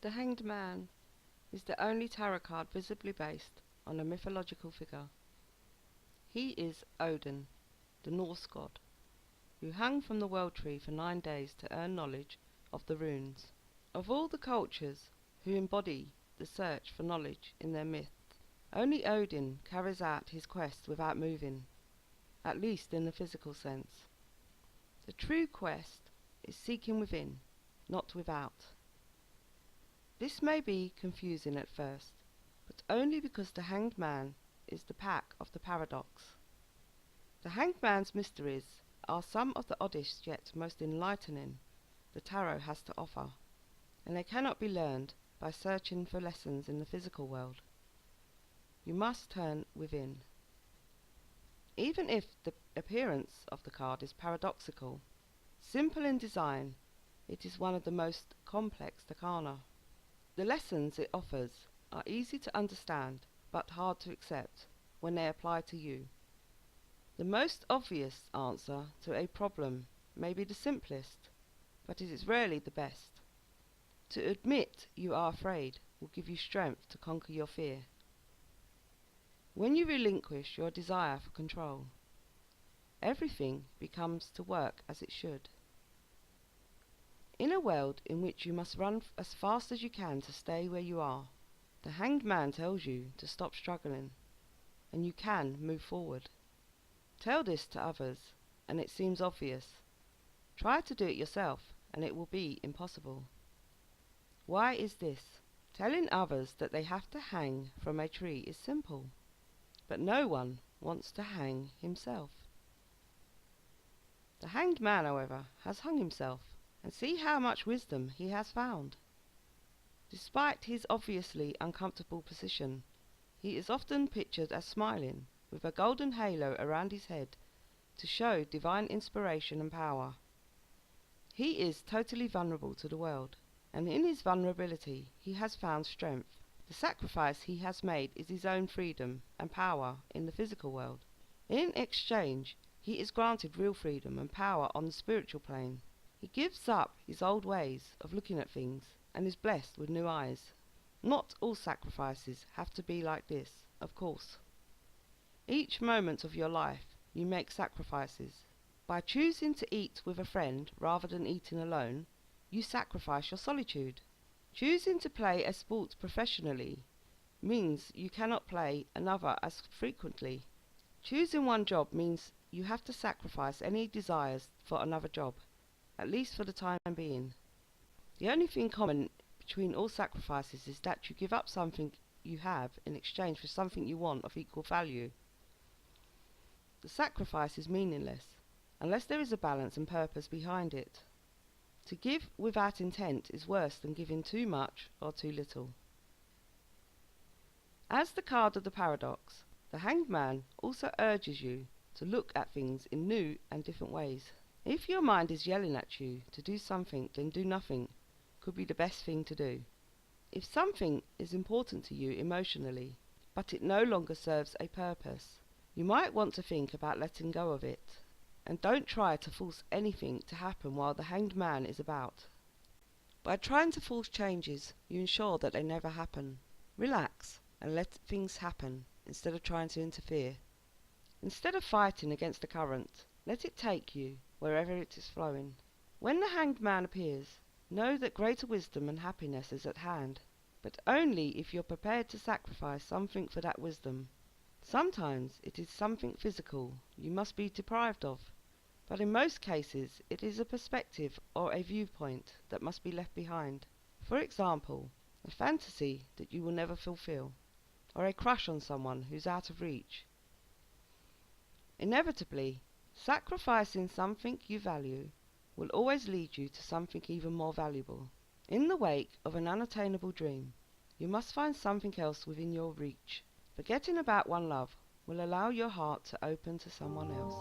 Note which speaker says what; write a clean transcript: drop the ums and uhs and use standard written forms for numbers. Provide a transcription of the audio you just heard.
Speaker 1: The Hanged Man is the only tarot card visibly based on a mythological figure. He is Odin, the Norse god, who hung from the world tree for 9 days to earn knowledge of the runes. Of all the cultures who embody the search for knowledge in their myths, only Odin carries out his quest without moving, at least in the physical sense. The true quest is seeking within, not without. This may be confusing at first, but only because the Hanged Man is the pack of the paradox. The Hanged Man's mysteries are some of the oddest yet most enlightening the tarot has to offer, and they cannot be learned by searching for lessons in the physical world. You must turn within. Even if the appearance of the card is paradoxical, simple in design, it is one of the most complex arcana. The lessons it offers are easy to understand but hard to accept when they apply to you. The most obvious answer to a problem may be the simplest, but it is rarely the best. To admit you are afraid will give you strength to conquer your fear. When you relinquish your desire for control, everything becomes to work as it should. In a world in which you must run as fast as you can to stay where you are, the Hanged Man tells you to stop struggling, and you can move forward. Tell this to others, and it seems obvious. Try to do it yourself, and it will be impossible. Why is this? Telling others that they have to hang from a tree is simple, but no one wants to hang himself. The Hanged Man, however, has hung himself, and see how much wisdom he has found. Despite his obviously uncomfortable position, he is often pictured as smiling, with a golden halo around his head to show divine inspiration and power. He is totally vulnerable to the world, and in his vulnerability he has found strength. The sacrifice he has made is his own freedom and power in the physical world. In exchange, he is granted real freedom and power on the spiritual plane. He gives up his old ways of looking at things and is blessed with new eyes. Not all sacrifices have to be like this, of course. Each moment of your life you make sacrifices. By choosing to eat with a friend rather than eating alone, you sacrifice your solitude. Choosing to play a sport professionally means you cannot play another as frequently. Choosing one job means you have to sacrifice any desires for another job, at least for the time being. The only thing common between all sacrifices is that you give up something you have in exchange for something you want of equal value. The sacrifice is meaningless, unless there is a balance and purpose behind it. To give without intent is worse than giving too much or too little. As the card of the paradox, the Hanged Man also urges you to look at things in new and different ways. If your mind is yelling at you to do something, then do nothing could be the best thing to do. If something is important to you emotionally, but it no longer serves a purpose, you might want to think about letting go of it. And don't try to force anything to happen while the Hanged Man is about. By trying to force changes, you ensure that they never happen. Relax and let things happen instead of trying to interfere. Instead of fighting against the current, let it take you wherever it is flowing. When the Hanged Man appears, know that greater wisdom and happiness is at hand, but only if you're prepared to sacrifice something for that wisdom. Sometimes it is something physical you must be deprived of, but in most cases it is a perspective or a viewpoint that must be left behind. For example, a fantasy that you will never fulfill, or a crush on someone who's out of reach. Inevitably, sacrificing something you value will always lead you to something even more valuable. In the wake of an unattainable dream, you must find something else within your reach. Forgetting about one love will allow your heart to open to someone else.